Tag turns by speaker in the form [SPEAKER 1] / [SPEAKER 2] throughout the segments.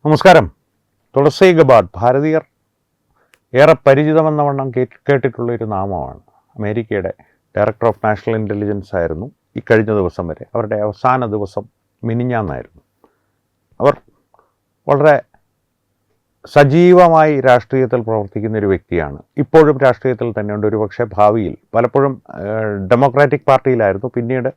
[SPEAKER 1] നമസ്കാരം. തുളസി ഗബാർഡ് ഭാരതീയർ ഏറെ പരിചിതമെന്ന വണ്ണം കേട്ടിട്ടുള്ളൊരു നാമമാണ്. അമേരിക്കയുടെ ഡയറക്ടർ ഓഫ് നാഷണൽ ഇൻ്റലിജൻസ് ആയിരുന്നു ഈ കഴിഞ്ഞ ദിവസം വരെ. അവരുടെ അവസാന ദിവസം മിനിഞ്ഞാന്നായിരുന്നു. അവർ വളരെ സജീവമായി രാഷ്ട്രീയത്തിൽ പ്രവർത്തിക്കുന്ന ഒരു വ്യക്തിയാണ്. ഇപ്പോഴും രാഷ്ട്രീയത്തിൽ തന്നെയുണ്ട്. ഒരുപക്ഷെ ഭാവിയിൽ പലപ്പോഴും ഡെമോക്രാറ്റിക് പാർട്ടിയിലായിരുന്നു. പിന്നീട്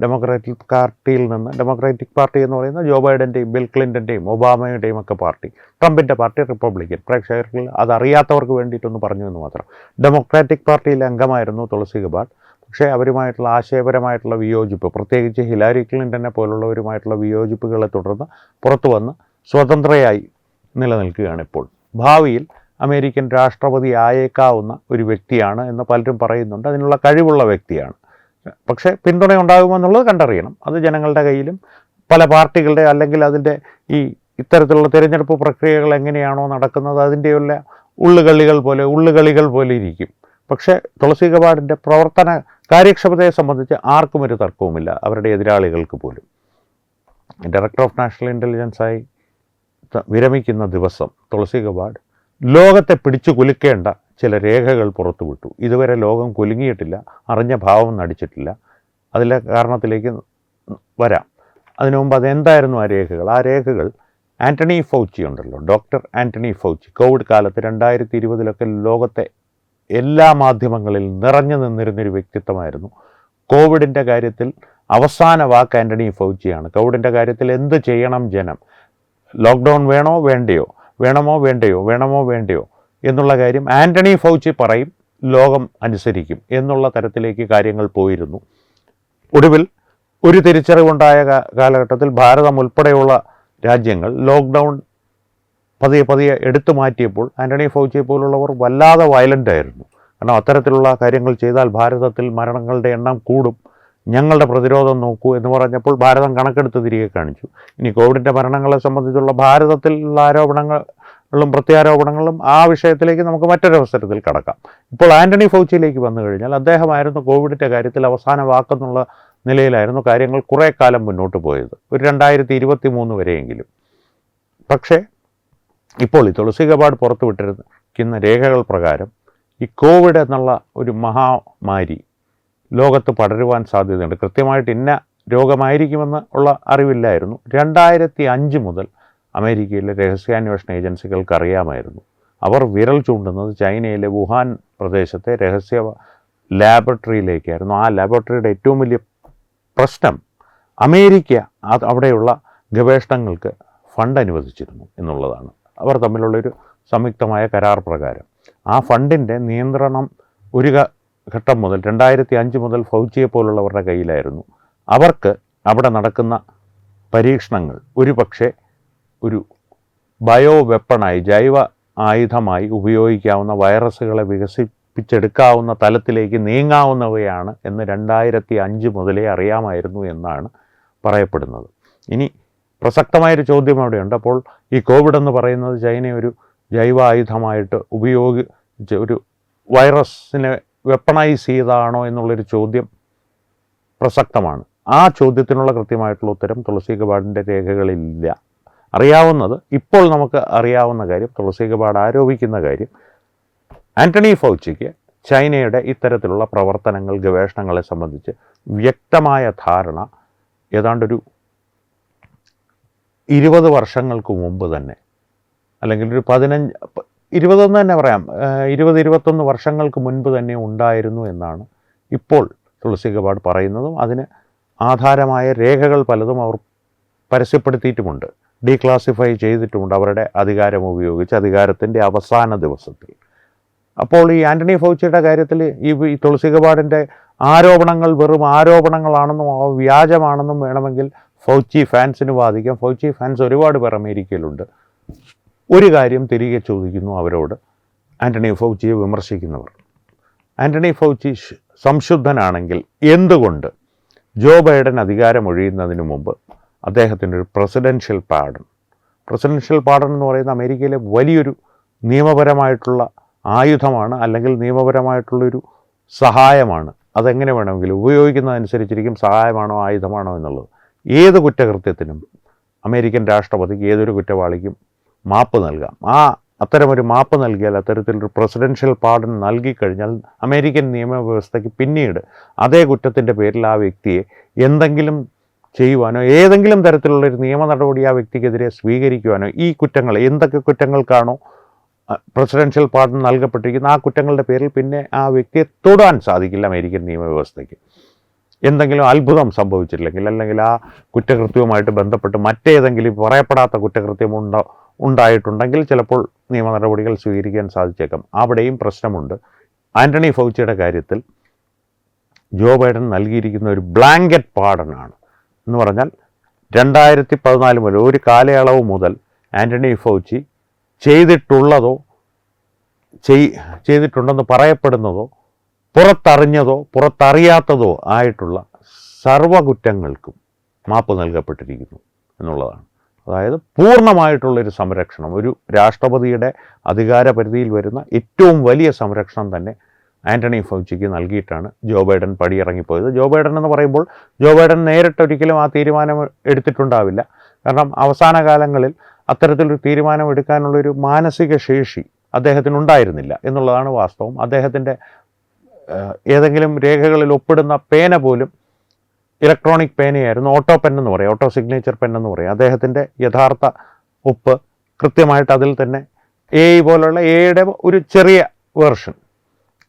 [SPEAKER 1] ഡെമോക്രാറ്റിക് പാർട്ടിയിൽ നിന്ന്, ഡെമോക്രാറ്റിക് പാർട്ടി എന്ന് പറയുന്നത് ജോ ബൈഡൻ്റെയും ബിൽ ക്ലിൻ്റൻ്റെയും ഒബാമയുടെയും ഒക്കെ പാർട്ടി, ട്രംപിൻ്റെ പാർട്ടി റിപ്പബ്ലിക്കൻ. പ്രേക്ഷകരിൽ അതറിയാത്തവർക്ക് വേണ്ടിയിട്ടൊന്ന് പറഞ്ഞു എന്ന് മാത്രം. ഡെമോക്രാറ്റിക് പാർട്ടിയിലെ അംഗമായിരുന്നു തുളസി ഗബാർഡ്. പക്ഷേ അവരുമായിട്ടുള്ള ആശയപരമായിട്ടുള്ള വിയോജിപ്പ്, പ്രത്യേകിച്ച് ഹിലാരി ക്ലിൻ്റനെ പോലുള്ളവരുമായിട്ടുള്ള വിയോജിപ്പുകളെ തുടർന്ന് പുറത്തു വന്ന് സ്വതന്ത്രയായി നിലനിൽക്കുകയാണ് ഇപ്പോൾ. ഭാവിയിൽ അമേരിക്കൻ രാഷ്ട്രപതി ആയേക്കാവുന്ന ഒരു വ്യക്തിയാണ് എന്ന് പലരും പറയുന്നുണ്ട്. അതിനുള്ള കഴിവുള്ള വ്യക്തിയാണ്. പക്ഷേ പിന്തുണ ഉണ്ടാകുമെന്നുള്ളത് കണ്ടറിയണം. അത് ജനങ്ങളുടെ കയ്യിലും പല പാർട്ടികളുടെ അല്ലെങ്കിൽ അതിൻ്റെ ഇത്തരത്തിലുള്ള തിരഞ്ഞെടുപ്പ് പ്രക്രിയകൾ എങ്ങനെയാണോ നടക്കുന്നത് അതിൻ്റെയുള്ള ഉള്ളുകളികൾ പോലെ ഇരിക്കും. പക്ഷേ തുളസി ഗബാർഡിൻ്റെ പ്രവർത്തന കാര്യക്ഷമതയെ സംബന്ധിച്ച് ആർക്കും ഒരു തർക്കവുമില്ല, അവരുടെ എതിരാളികൾക്ക് പോലും. ഡയറക്ടർ ഓഫ് നാഷണൽ ഇൻ്റലിജൻസായി വിരമിക്കുന്ന ദിവസം തുളസി ഗബാർഡ് ലോകത്തെ പിടിച്ചു കുലുക്കേണ്ട ചില രേഖകൾ പുറത്തുവിട്ടു. ഇതുവരെ ലോകം കുലുങ്ങിയിട്ടില്ല, അറിഞ്ഞ ഭാവം നടിച്ചിട്ടില്ല. അതിലെ കാരണത്തിലേക്ക് വരാം. അതിനു മുമ്പ് അതെന്തായിരുന്നു ആ രേഖകൾ? ആ രേഖകൾ ആൻ്റണി ഫൗച്ചി ഉണ്ടല്ലോ, ഡോക്ടർ ആൻ്റണി ഫൗച്ചി. കോവിഡ് കാലത്ത് 2020 ലോകത്തെ എല്ലാ മാധ്യമങ്ങളിൽ നിറഞ്ഞു നിന്നിരുന്നൊരു വ്യക്തിത്വമായിരുന്നു. കോവിഡിൻ്റെ കാര്യത്തിൽ അവസാന വാക്ക് ആൻ്റണി ഫൗച്ചിയാണ്. കോവിഡിൻ്റെ കാര്യത്തിൽ എന്ത് ചെയ്യണം ജനം, ലോക്ക്ഡൗൺ വേണമോ വേണ്ടയോ എന്നുള്ള കാര്യം ആൻ്റണി ഫൗച്ചി പറയും, ലോകം അനുസരിക്കും എന്നുള്ള തരത്തിലേക്ക് കാര്യങ്ങൾ പോയിരുന്നു. ഒടുവിൽ ഒരു തിരിച്ചറിവുണ്ടായ കാലഘട്ടത്തിൽ ഭാരതം ഉൾപ്പെടെയുള്ള രാജ്യങ്ങൾ ലോക്ക്ഡൗൺ പതിയെ എടുത്തു മാറ്റിയപ്പോൾ ആൻ്റണി ഫൗച്ചിയെ പോലുള്ളവർ വല്ലാതെ വയലൻ്റ് ആയിരുന്നു. കാരണം അത്തരത്തിലുള്ള കാര്യങ്ങൾ ചെയ്താൽ ഭാരതത്തിൽ മരണങ്ങളുടെ എണ്ണം കൂടും, ഞങ്ങളുടെ പ്രതിരോധം നോക്കൂ എന്ന് പറഞ്ഞപ്പോൾ ഭാരതം കണക്കെടുത്ത് തിരികെ കാണിച്ചു. ഇനി കോവിഡിൻ്റെ മരണങ്ങളെ സംബന്ധിച്ചുള്ള ഭാരതത്തിലുള്ള ആരോപണങ്ങളും പ്രത്യാരോപണങ്ങളും ആ വിഷയത്തിലേക്ക് നമുക്ക് മറ്റൊരവസരത്തിൽ കടക്കാം. ഇപ്പോൾ ആൻ്റണി ഫൗച്ചിയിലേക്ക് വന്നു കഴിഞ്ഞാൽ അദ്ദേഹമായിരുന്നു കോവിഡിൻ്റെ കാര്യത്തിൽ അവസാന വാക്കെന്നുള്ള നിലയിലായിരുന്നു കാര്യങ്ങൾ കുറേ കാലം മുന്നോട്ട് പോയത്, ഒരു 2023 വരെയെങ്കിലും. പക്ഷേ ഇപ്പോൾ ഈ തുളസി ഗബാർഡ് പുറത്തുവിട്ടിരിക്കുന്ന രേഖകൾ പ്രകാരം ഈ കോവിഡ് എന്നുള്ള ഒരു മഹാമാരി ലോകത്ത് പടരുവാൻ സാധ്യതയുണ്ട്. കൃത്യമായിട്ട് ഇന്ന രോഗമായിരിക്കുമെന്ന് ഉള്ള അറിവില്ലായിരുന്നു. 2005 മുതൽ അമേരിക്കയിലെ രഹസ്യാന്വേഷണ ഏജൻസികൾക്ക് അറിയാമായിരുന്നു. അവർ വിരൽ ചൂണ്ടുന്നത് ചൈനയിലെ വുഹാൻ പ്രദേശത്തെ രഹസ്യ ലാബറട്ടറിയിലേക്കായിരുന്നു. ആ ലാബറട്ടറിയുടെ ഏറ്റവും വലിയ പ്രശ്നം അമേരിക്ക അവിടെയുള്ള ഗവേഷണങ്ങൾക്ക് ഫണ്ട് അനുവദിച്ചിരുന്നു എന്നുള്ളതാണ്. അവർ തമ്മിലുള്ളൊരു സംയുക്തമായ കരാർ പ്രകാരം ആ ഫണ്ടിൻ്റെ നിയന്ത്രണം ഒരു ഘട്ടം മുതൽ 2005 മുതൽ ഫൗച്ചിയെ പോലുള്ളവരുടെ കയ്യിലായിരുന്നു. അവർക്ക് അവിടെ നടക്കുന്ന പരീക്ഷണങ്ങൾ ഒരു ബയോ വെപ്പണായി, ജൈവ ആയുധമായി ഉപയോഗിക്കാവുന്ന വൈറസുകളെ വികസിപ്പിച്ചെടുക്കാവുന്ന തലത്തിലേക്ക് നീങ്ങാവുന്നവയാണ് എന്ന് 2005 മുതലേ അറിയാമായിരുന്നു എന്നാണ് പറയപ്പെടുന്നത്. ഇനി പ്രസക്തമായൊരു ചോദ്യം അവിടെയുണ്ട്. അപ്പോൾ ഈ കോവിഡ് എന്ന് പറയുന്നത് ചൈന ഒരു ജൈവ ആയുധമായിട്ട് ഉപയോഗിച്ച് ഒരു വൈറസിനെ വെപ്പണൈസ് ചെയ്തതാണോ എന്നുള്ളൊരു ചോദ്യം പ്രസക്തമാണ്. ആ ചോദ്യത്തിനുള്ള കൃത്യമായിട്ടുള്ള ഉത്തരം തുളസി ഗബാർഡിൻ്റെ രേഖകളിലില്ല. അറിയാവുന്നത്, ഇപ്പോൾ നമുക്ക് അറിയാവുന്ന കാര്യം, തുളസി ഗബാർഡ് ആരോപിക്കുന്ന കാര്യം, ആൻ്റണി ഫൗച്ചിക്ക് ചൈനയുടെ ഇത്തരത്തിലുള്ള പ്രവർത്തനങ്ങൾ, ഗവേഷണങ്ങളെ സംബന്ധിച്ച് വ്യക്തമായ ധാരണ ഏതാണ്ടൊരു 20 വർഷങ്ങൾക്ക് മുമ്പ് തന്നെ, അല്ലെങ്കിൽ ഒരു 20 തന്നെ പറയാം, 20-21 വർഷങ്ങൾക്ക് മുൻപ് തന്നെ ഉണ്ടായിരുന്നു എന്നാണ് ഇപ്പോൾ തുളസി ഗബാർഡ് പറയുന്നതും. അതിന് ആധാരമായ രേഖകൾ പലതും അവർ പരസ്യപ്പെടുത്തിയിട്ടുമുണ്ട്, ഡീക്ലാസിഫൈ ചെയ്തിട്ടുമുണ്ട് അവരുടെ അധികാരം ഉപയോഗിച്ച്, അധികാരത്തിൻ്റെ അവസാന ദിവസത്തിൽ. അപ്പോൾ ഈ ആൻ്റണി ഫൗച്ചിയുടെ കാര്യത്തിൽ ഈ തുളസി ഗബാർഡിൻ്റെ ആരോപണങ്ങൾ വെറും ആരോപണങ്ങളാണെന്നും വ്യാജമാണെന്നും വേണമെങ്കിൽ ഫൗച്ചി ഫാൻസിന് വാദിക്കാം. ഫൗച്ചി ഫാൻസ് ഒരുപാട് പേർ അമേരിക്കയിലുണ്ട്. ഒരു കാര്യം തിരികെ ചോദിക്കുന്നു അവരോട്, ആൻ്റണി ഫൗച്ചിയെ വിമർശിക്കുന്നവർ. ആൻ്റണി ഫൗച്ചി സംശുദ്ധനാണെങ്കിൽ എന്തുകൊണ്ട് ജോ ബൈഡൻ അധികാരമൊഴിയുന്നതിന് മുമ്പ് അദ്ദേഹത്തിനൊരു പ്രസിഡൻഷ്യൽ പാർഡൺ എന്ന് പറയുന്ന അമേരിക്കയിലെ വലിയൊരു നിയമപരമായിട്ടുള്ള ആയുധമാണ്, അല്ലെങ്കിൽ നിയമപരമായിട്ടുള്ളൊരു സഹായമാണ്. അതെങ്ങനെ വേണമെങ്കിലും ഉപയോഗിക്കുന്നതനുസരിച്ചിരിക്കും സഹായമാണോ ആയുധമാണോ എന്നുള്ളത്. ഏത് കുറ്റകൃത്യത്തിനും അമേരിക്കൻ രാഷ്ട്രപതിക്ക് ഏതൊരു കുറ്റവാളിക്കും മാപ്പ് നൽകാം. അത്തരമൊരു മാപ്പ് നൽകിയാൽ, അത്തരത്തിലൊരു പ്രസിഡൻഷ്യൽ പാർഡൺ നൽകിക്കഴിഞ്ഞാൽ അമേരിക്കൻ നിയമവ്യവസ്ഥയ്ക്ക് പിന്നീട് അതേ കുറ്റത്തിൻ്റെ പേരിൽ ആ വ്യക്തിയെ എന്തെങ്കിലും ചെയ്യുവാനോ ഏതെങ്കിലും തരത്തിലുള്ളൊരു നിയമ നടപടി ആ വ്യക്തിക്കെതിരെ സ്വീകരിക്കുവാനോ, ഈ കുറ്റങ്ങൾ എന്തൊക്കെ കുറ്റങ്ങൾക്കാണോ പ്രസിഡൻഷ്യൽ പാർഡൺ നൽകപ്പെട്ടിരിക്കുന്ന ആ കുറ്റങ്ങളുടെ പേരിൽ പിന്നെ ആ വ്യക്തിയെ തൊടാൻ സാധിക്കില്ല അമേരിക്കൻ നിയമവ്യവസ്ഥയ്ക്ക്. എന്തെങ്കിലും അത്ഭുതം സംഭവിച്ചിട്ടില്ലെങ്കിൽ, അല്ലെങ്കിൽ ആ കുറ്റകൃത്യവുമായിട്ട് ബന്ധപ്പെട്ട് മറ്റേതെങ്കിലും പറയപ്പെടാത്ത കുറ്റകൃത്യം ഉണ്ടായിട്ടുണ്ടെങ്കിൽ ചിലപ്പോൾ നിയമ നടപടികൾ സ്വീകരിക്കാൻ സാധിച്ചേക്കാം. അവിടെയും പ്രശ്നമുണ്ട്. ആൻ്റണി ഫൗച്ചിയുടെ കാര്യത്തിൽ ജോ ബൈഡൻ നൽകിയിരിക്കുന്ന ഒരു ബ്ലാങ്കറ്റ് പാർഡനാണ്. എന്ന് പറഞ്ഞാൽ 2014 മുതൽ ഒരു കാലയളവ് മുതൽ ആൻ്റണി ഫൗച്ചി ചെയ്തിട്ടുണ്ടെന്ന് പറയപ്പെടുന്നതോ പുറത്തറിഞ്ഞതോ പുറത്തറിയാത്തതോ ആയിട്ടുള്ള സർവ്വകുറ്റങ്ങൾക്കും മാപ്പ് നൽകപ്പെട്ടിരിക്കുന്നു എന്നുള്ളതാണ്. അതായത് പൂർണ്ണമായിട്ടുള്ളൊരു സംരക്ഷണം, ഒരു രാഷ്ട്രപതിയുടെ അധികാര പരിധിയിൽ വരുന്ന ഏറ്റവും വലിയ സംരക്ഷണം തന്നെ ആൻ്റണി ഫൗച്ചിക്ക് നൽകിയിട്ടാണ് ജോ ബൈഡൻ പടിയിറങ്ങിപ്പോയത്. ജോ ബൈഡൻ എന്ന് പറയുമ്പോൾ ജോ ബൈഡൻ നേരിട്ടൊരിക്കലും ആ തീരുമാനം എടുത്തിട്ടുണ്ടാവില്ല. കാരണം അവസാന കാലങ്ങളിൽ അത്തരത്തിലൊരു തീരുമാനം എടുക്കാനുള്ളൊരു മാനസിക ശേഷി അദ്ദേഹത്തിനുണ്ടായിരുന്നില്ല എന്നുള്ളതാണ് വാസ്തവം. അദ്ദേഹത്തിൻ്റെ ഏതെങ്കിലും രേഖകളിൽ ഒപ്പിടുന്ന പേന പോലും ഇലക്ട്രോണിക് പേനയായിരുന്നു. ഓട്ടോ പെൻ എന്ന് പറയും, ഓട്ടോ സിഗ്നേച്ചർ പെൻ എന്ന് പറയും. അദ്ദേഹത്തിൻ്റെ യഥാർത്ഥ ഒപ്പ് കൃത്യമായിട്ട് അതിൽ തന്നെ പോലുള്ള എയുടെ ഒരു ചെറിയ വേർഷൻ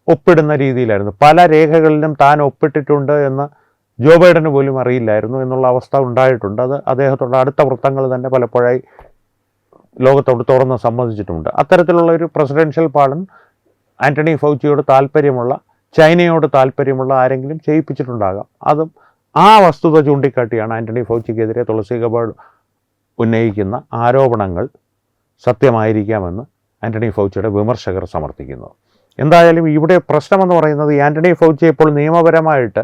[SPEAKER 1] ഒപ്പിടുന്ന രീതിയിലായിരുന്നു. പല രേഖകളിലും താൻ ഒപ്പിട്ടിട്ടുണ്ട് എന്ന് ജോ ബൈഡന് പോലും അറിയില്ലായിരുന്നു എന്നുള്ള അവസ്ഥ ഉണ്ടായിട്ടുണ്ട്. അത് അദ്ദേഹത്തോട് അടുത്ത വൃത്തങ്ങൾ തന്നെ പലപ്പോഴായി ലോകത്തോട് തുറന്ന് സമ്മതിച്ചിട്ടുമുണ്ട്. അത്തരത്തിലുള്ള ഒരു പ്രസിഡൻഷ്യൽ പാർഡൺ ആൻ്റണി ഫൗച്ചിയോട് താല്പര്യമുള്ള, ചൈനയോട് താല്പര്യമുള്ള ആരെങ്കിലും ചെയ്യിപ്പിച്ചിട്ടുണ്ടാകാം. അതും ആ വസ്തുത ചൂണ്ടിക്കാട്ടിയാണ് ആൻ്റണി ഫൗച്ചിക്കെതിരെ തുളസി ഗബാർഡ് ഉന്നയിക്കുന്ന ആരോപണങ്ങൾ സത്യമായിരിക്കാമെന്ന് ആൻ്റണി ഫൗച്ചിയുടെ വിമർശകർ സമർത്ഥിക്കുന്നത്. എന്തായാലും ഇവിടെ പ്രശ്നമെന്ന് പറയുന്നത് ഈ ആൻ്റണി ഫൗച്ചി ഇപ്പോൾ നിയമപരമായിട്ട്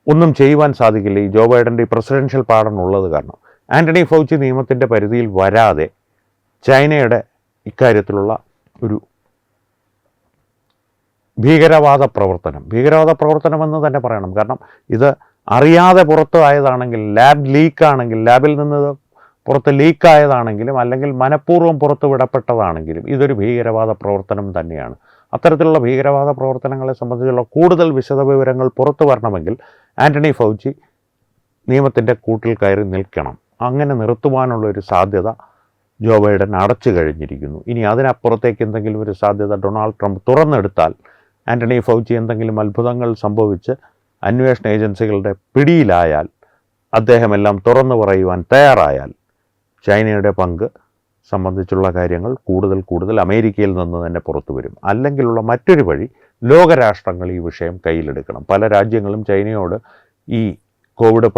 [SPEAKER 1] ഒന്നും ചെയ്യുവാൻ സാധിക്കില്ല ഈ ജോ ബൈഡൻ്റെ ഈ പ്രസിഡൻഷ്യൽ പാർഡൺ ഉള്ളത് കാരണം. ആൻ്റണി ഫൗച്ചി നിയമത്തിൻ്റെ പരിധിയിൽ വരാതെ ചൈനയുടെ ഇക്കാര്യത്തിലുള്ള ഒരു ഭീകരവാദ പ്രവർത്തനം എന്ന് തന്നെ പറയണം. കാരണം ഇത് അറിയാതെ പുറത്തു ആയതാണെങ്കിൽ, ലാബിൽ നിന്ന് പുറത്ത് ലീക്കായതാണെങ്കിലും അല്ലെങ്കിൽ മനഃപൂർവ്വം പുറത്തു വിടപ്പെട്ടതാണെങ്കിലും ഇതൊരു ഭീകരവാദ പ്രവർത്തനം തന്നെയാണ്. അത്തരത്തിലുള്ള ഭീകരവാദ പ്രവർത്തനങ്ങളെ സംബന്ധിച്ചുള്ള കൂടുതൽ വിശദവിവരങ്ങൾ പുറത്തു വരണമെങ്കിൽ ആൻ്റണി ഫൗച്ചി നിയമത്തിൻ്റെ കൂട്ടിൽ കയറി നിൽക്കണം. അങ്ങനെ നിർത്തുവാനുള്ളൊരു സാധ്യത ജോ ബൈഡൻ അടച്ചു കഴിഞ്ഞിരിക്കുന്നു. ഇനി അതിനപ്പുറത്തേക്ക് എന്തെങ്കിലും ഒരു സാധ്യത ഡൊണാൾഡ് ട്രംപ് തുറന്നെടുത്താൽ, ആൻ്റണി ഫൗച്ചി എന്തെങ്കിലും അത്ഭുതങ്ങൾ സംഭവിച്ച് അന്വേഷണ ഏജൻസികളുടെ പിടിയിലായാൽ, അദ്ദേഹമെല്ലാം തുറന്നു പറയുവാൻ തയ്യാറായാൽ, ചൈനയുടെ പങ്ക് സംബന്ധിച്ചുള്ള കാര്യങ്ങൾ കൂടുതൽ അമേരിക്കയിൽ നിന്ന് തന്നെ പുറത്തു വരും. അല്ലെങ്കിലുള്ള മറ്റൊരു വഴി, ലോകരാഷ്ട്രങ്ങൾ ഈ വിഷയം കയ്യിലെടുക്കണം. പല രാജ്യങ്ങളും ചൈനയോട് ഈ കോവിഡ്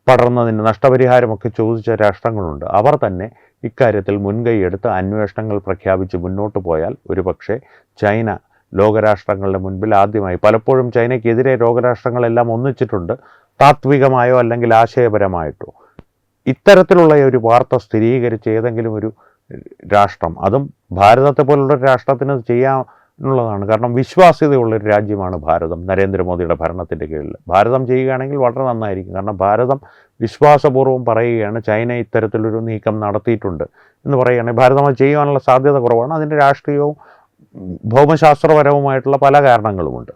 [SPEAKER 1] പടർന്നതിന് നഷ്ടപരിഹാരമൊക്കെ ചോദിച്ച രാഷ്ട്രങ്ങളുണ്ട്. അവർ തന്നെ ഇക്കാര്യത്തിൽ മുൻകൈയെടുത്ത് അന്വേഷണങ്ങൾ പ്രഖ്യാപിച്ച് മുന്നോട്ട് പോയാൽ ഒരുപക്ഷെ ചൈന ലോകരാഷ്ട്രങ്ങളുടെ മുൻപിൽ ആദ്യമായി, പലപ്പോഴും ചൈനയ്ക്കെതിരെ ലോകരാഷ്ട്രങ്ങളെല്ലാം ഒന്നിച്ചിട്ടുണ്ട്, താത്വികമായോ അല്ലെങ്കിൽ ആശയപരമായിട്ടോ. ഇത്തരത്തിലുള്ള ഒരു വാർത്ത സ്ഥിരീകരിച്ച് ഏതെങ്കിലും ഒരു രാഷ്ട്രം, അതും ഭാരതത്തെ പോലുള്ള ഒരു രാഷ്ട്രത്തിന് ചെയ്യാനുള്ളതാണ്. കാരണം വിശ്വാസ്യതയുള്ളൊരു രാജ്യമാണ് ഭാരതം. നരേന്ദ്രമോദിയുടെ ഭരണത്തിൻ്റെ കീഴിൽ ഭാരതം ചെയ്യുകയാണെങ്കിൽ വളരെ നന്നായിരിക്കും. കാരണം ഭാരതം വിശ്വാസപൂർവ്വം പറയുകയാണ് ചൈന ഇത്തരത്തിലൊരു നീക്കം നടത്തിയിട്ടുണ്ട് എന്ന് പറയുകയാണെങ്കിൽ ഭാരതം അത് ചെയ്യാനുള്ള സാധ്യത കുറവാണ്. അതിൻ്റെ രാഷ്ട്രീയവും ഭൗമശാസ്ത്രപരവുമായിട്ടുള്ള പല കാരണങ്ങളുമുണ്ട്.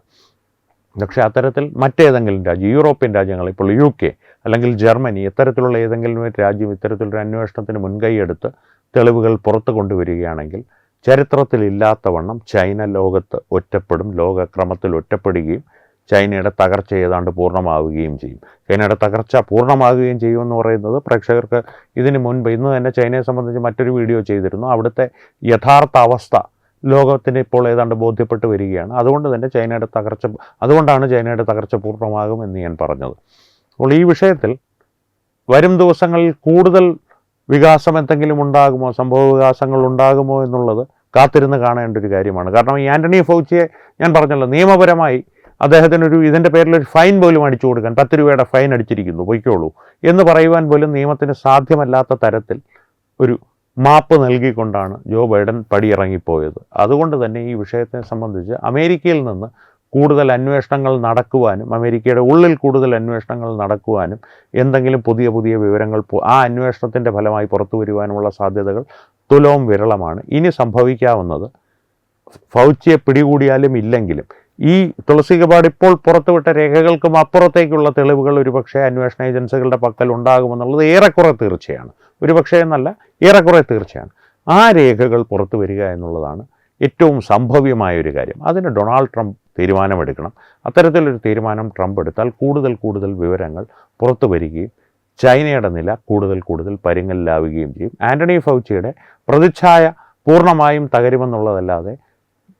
[SPEAKER 1] പക്ഷേ അത്തരത്തിൽ മറ്റേതെങ്കിലും രാജ്യം, യൂറോപ്യൻ രാജ്യങ്ങൾ, ഇപ്പോൾ UK അല്ലെങ്കിൽ ജർമ്മനി, ഇത്തരത്തിലുള്ള ഏതെങ്കിലും ഒരു രാജ്യം ഇത്തരത്തിലൊരു അന്വേഷണത്തിന് മുൻകൈയെടുത്ത് തെളിവുകൾ പുറത്തു കൊണ്ടുവരികയാണെങ്കിൽ ചരിത്രത്തിലില്ലാത്തവണ്ണം ചൈന ലോകത്ത് ഒറ്റപ്പെടും, ലോകക്രമത്തിൽ ഒറ്റപ്പെടുകയും ചൈനയുടെ തകർച്ച ഏതാണ്ട് പൂർണ്ണമാവുകയും ചെയ്യും. ചൈനയുടെ തകർച്ച പൂർണ്ണമാവുകയും ചെയ്യുമെന്ന് പറയുന്നത് പ്രേക്ഷകർക്ക് ഇതിന് മുൻപ് ഇന്ന് തന്നെ ചൈനയെ സംബന്ധിച്ച് മറ്റൊരു വീഡിയോ ചെയ്തിരുന്നു. അവിടുത്തെ യഥാർത്ഥ അവസ്ഥ ലോകത്തിന് ഇപ്പോൾ ഏതാണ്ട് ബോധ്യപ്പെട്ട് വരികയാണ്. അതുകൊണ്ടാണ് ചൈനയുടെ തകർച്ച പൂർണ്ണമാകും എന്ന് ഞാൻ പറഞ്ഞത്. അപ്പോൾ ഈ വിഷയത്തിൽ വരും ദിവസങ്ങളിൽ കൂടുതൽ വികാസം എന്തെങ്കിലും ഉണ്ടാകുമോ, സംഭവ വികാസങ്ങൾ ഉണ്ടാകുമോ എന്നുള്ളത് കാത്തിരുന്ന് കാണേണ്ട ഒരു കാര്യമാണ്. കാരണം ഈ ആൻ്റണി ഫൗച്ചിയെ ഞാൻ പറഞ്ഞല്ലോ, നിയമപരമായി അദ്ദേഹത്തിനൊരു ഇതിൻ്റെ പേരിലൊരു ഫൈൻ പോലും അടിച്ചു കൊടുക്കാൻ, 10 രൂപയുടെ ഫൈൻ അടിച്ചിരിക്കുന്നു, പൊയ്ക്കോളൂ എന്ന് പറയുവാൻ പോലും നിയമത്തിന് സാധ്യമല്ലാത്ത തരത്തിൽ ഒരു മാപ്പ് നൽകിക്കൊണ്ടാണ് ജോ ബൈഡൻ പടിയിറങ്ങിപ്പോയത്. അതുകൊണ്ട് തന്നെ ഈ വിഷയത്തെ സംബന്ധിച്ച് അമേരിക്കയിൽ നിന്ന് കൂടുതൽ അന്വേഷണങ്ങൾ നടക്കുവാനും അമേരിക്കയുടെ ഉള്ളിൽ കൂടുതൽ അന്വേഷണങ്ങൾ നടക്കുവാനും എന്തെങ്കിലും പുതിയ പുതിയ വിവരങ്ങൾ ആ അന്വേഷണത്തിൻ്റെ ഫലമായി പുറത്തു വരുവാനുമുള്ള സാധ്യതകൾ തുലവും വിരളമാണ്. ഇനി സംഭവിക്കാവുന്നത് ഫൗച്ചിയെ പിടികൂടിയാലും ഇല്ലെങ്കിലും ഈ തുളസി ഗബാർഡ് ഇപ്പോൾ പുറത്തുവിട്ട രേഖകൾക്കും അപ്പുറത്തേക്കുള്ള തെളിവുകൾ ഒരുപക്ഷെ അന്വേഷണ ഏജൻസികളുടെ പക്കൽ ഉണ്ടാകുമെന്നുള്ളത് ഏറെക്കുറെ തീർച്ചയാണ്. ഒരുപക്ഷെ എന്നല്ല, ഏറെക്കുറെ തീർച്ചയാണ്. ആ രേഖകൾ പുറത്തു വരിക എന്നുള്ളതാണ് ഏറ്റവും സംഭവ്യമായ ഒരു കാര്യം. അതിന് ഡൊണാൾഡ് ട്രംപ് തീരുമാനമെടുക്കണം. അത്തരത്തിലൊരു തീരുമാനം ട്രംപ് എടുത്താൽ കൂടുതൽ വിവരങ്ങൾ പുറത്തു വരികയും ചൈനയുടെ നില കൂടുതൽ പരുങ്ങലിലാവുകയും ചെയ്യും. ആൻ്റണി ഫൗച്ചിയുടെ പ്രതിച്ഛായ പൂർണ്ണമായും തകരുമെന്നുള്ളതല്ലാതെ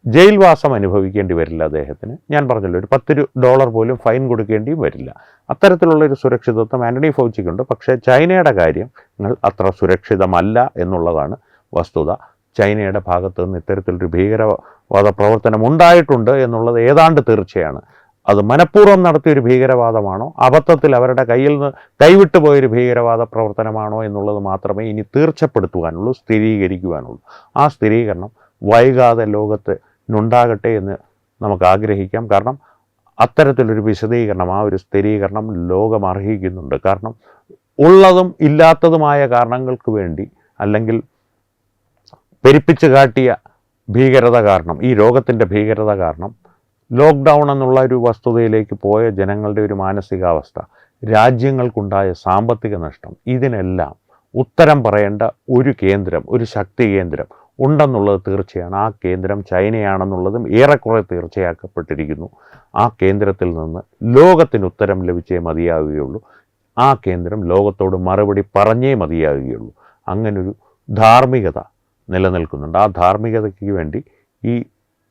[SPEAKER 1] ജയിൽവാസം അനുഭവിക്കേണ്ടി വരില്ല അദ്ദേഹത്തിന്. ഞാൻ പറഞ്ഞല്ലോ, ഒരു $10 പോലും ഫൈൻ കൊടുക്കേണ്ടിയും വരില്ല. അത്തരത്തിലുള്ളൊരു സുരക്ഷിതത്വം ആൻ്റണി ഫൗച്ചിക്കുണ്ട്. പക്ഷേ ചൈനയുടെ കാര്യങ്ങൾ അത്ര സുരക്ഷിതമല്ല എന്നുള്ളതാണ് വസ്തുത. ചൈനയുടെ ഭാഗത്തു നിന്ന് ഇത്തരത്തിലൊരു ഭീകരവാദ പ്രവർത്തനം ഉണ്ടായിട്ടുണ്ട് എന്നുള്ളത് ഏതാണ്ട് തീർച്ചയാണ്. അത് മനഃപൂർവ്വം നടത്തിയൊരു ഭീകരവാദമാണോ, അബദ്ധത്തിൽ അവരുടെ കയ്യിൽ നിന്ന് കൈവിട്ടു പോയൊരു ഭീകരവാദ പ്രവർത്തനമാണോ എന്നുള്ളത് മാത്രമേ ഇനി തീർച്ചപ്പെടുത്തുവാനുള്ളൂ, സ്ഥിരീകരിക്കുവാനുള്ളൂ. ആ സ്ഥിരീകരണം വൈകാതെ ലോകത്തിനുണ്ടാകട്ടെ എന്ന് നമുക്ക് ആഗ്രഹിക്കാം. കാരണം അത്തരത്തിലൊരു വിശദീകരണം, ആ ഒരു സ്ഥിരീകരണം ലോകം അർഹിക്കുന്നുണ്ട്. കാരണം ഉള്ളതും ഇല്ലാത്തതുമായ കാരണങ്ങൾക്ക് വേണ്ടി, അല്ലെങ്കിൽ പെരുപ്പിച്ച് കാട്ടിയ ഭീകരത കാരണം, ഈ രോഗത്തിൻ്റെ ഭീകരത കാരണം ലോക്ക്ഡൗൺ എന്നുള്ള ഒരു വസ്തുതയിലേക്ക് പോയ ജനങ്ങളുടെ ഒരു മാനസികാവസ്ഥ, രാജ്യങ്ങൾക്കുണ്ടായ സാമ്പത്തിക നഷ്ടം, ഇതിനെല്ലാം ഉത്തരം പറയേണ്ട ഒരു കേന്ദ്രം, ഒരു ശക്തി കേന്ദ്രം ഉണ്ടെന്നുള്ളത് തീർച്ചയാണ്. ആ കേന്ദ്രം ചൈനയാണെന്നുള്ളതും ഏറെക്കുറെ തീർച്ചയാക്കപ്പെട്ടിരിക്കുന്നു. ആ കേന്ദ്രത്തിൽ നിന്ന് ലോകത്തിന് ഉത്തരം ലഭിച്ചേ മതിയാവുകയുള്ളൂ. ആ കേന്ദ്രം ലോകത്തോട് മറുപടി പറഞ്ഞേ മതിയാവുകയുള്ളൂ. അങ്ങനൊരു ധാർമ്മികത നിലനിൽക്കുന്നുണ്ട്. ആ ധാർമ്മികതയ്ക്ക് വേണ്ടി ഈ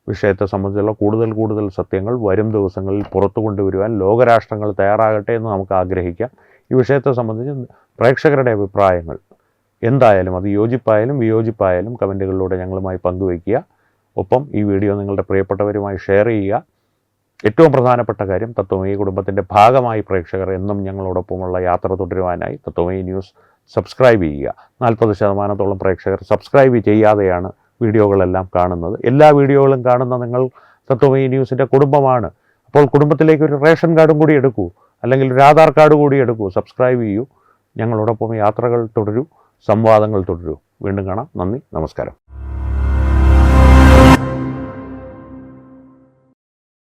[SPEAKER 1] വിഷയത്തെ സംബന്ധിച്ചുള്ള കൂടുതൽ സത്യങ്ങൾ വരും ദിവസങ്ങളിൽ പുറത്തു കൊണ്ടുവരുവാൻ ലോകരാഷ്ട്രങ്ങൾ തയ്യാറാകട്ടെ എന്ന് നമുക്ക് ആഗ്രഹിക്കാം. ഈ വിഷയത്തെ സംബന്ധിച്ച് പ്രേക്ഷകരുടെ അഭിപ്രായങ്ങൾ എന്തായാലും, അത് യോജിപ്പായാലും വിയോജിപ്പായാലും കമൻറ്റുകളിലൂടെ ഞങ്ങളുമായി പങ്കുവയ്ക്കുക. ഒപ്പം ഈ വീഡിയോ നിങ്ങളുടെ പ്രിയപ്പെട്ടവരുമായി ഷെയർ ചെയ്യുക. ഏറ്റവും പ്രധാനപ്പെട്ട കാര്യം, തത്വമയി കുടുംബത്തിൻ്റെ ഭാഗമായി പ്രേക്ഷകർ എന്നും ഞങ്ങളോടൊപ്പമുള്ള യാത്ര തുടരുവാനായി തത്വമയി ന്യൂസ് സബ്സ്ക്രൈബ് ചെയ്യുക. 40% പ്രേക്ഷകർ സബ്സ്ക്രൈബ് ചെയ്യാതെയാണ് വീഡിയോകളെല്ലാം കാണുന്നത്. എല്ലാ വീഡിയോകളും കാണുന്ന നിങ്ങൾ തത്വമയി ന്യൂസിൻ്റെ കുടുംബമാണ്. അപ്പോൾ കുടുംബത്തിലേക്ക് ഒരു റേഷൻ കാർഡും കൂടി എടുക്കൂ, അല്ലെങ്കിൽ ഒരു ആധാർ കാർഡ് കൂടി എടുക്കൂ, സബ്സ്ക്രൈബ് ചെയ്യൂ. ഞങ്ങളോടൊപ്പം യാത്രകൾ തുടരൂ, സംവാദങ്ങൾ തുടരൂ. വീണ്ടും കാണാം. നന്ദി, നമസ്കാരം.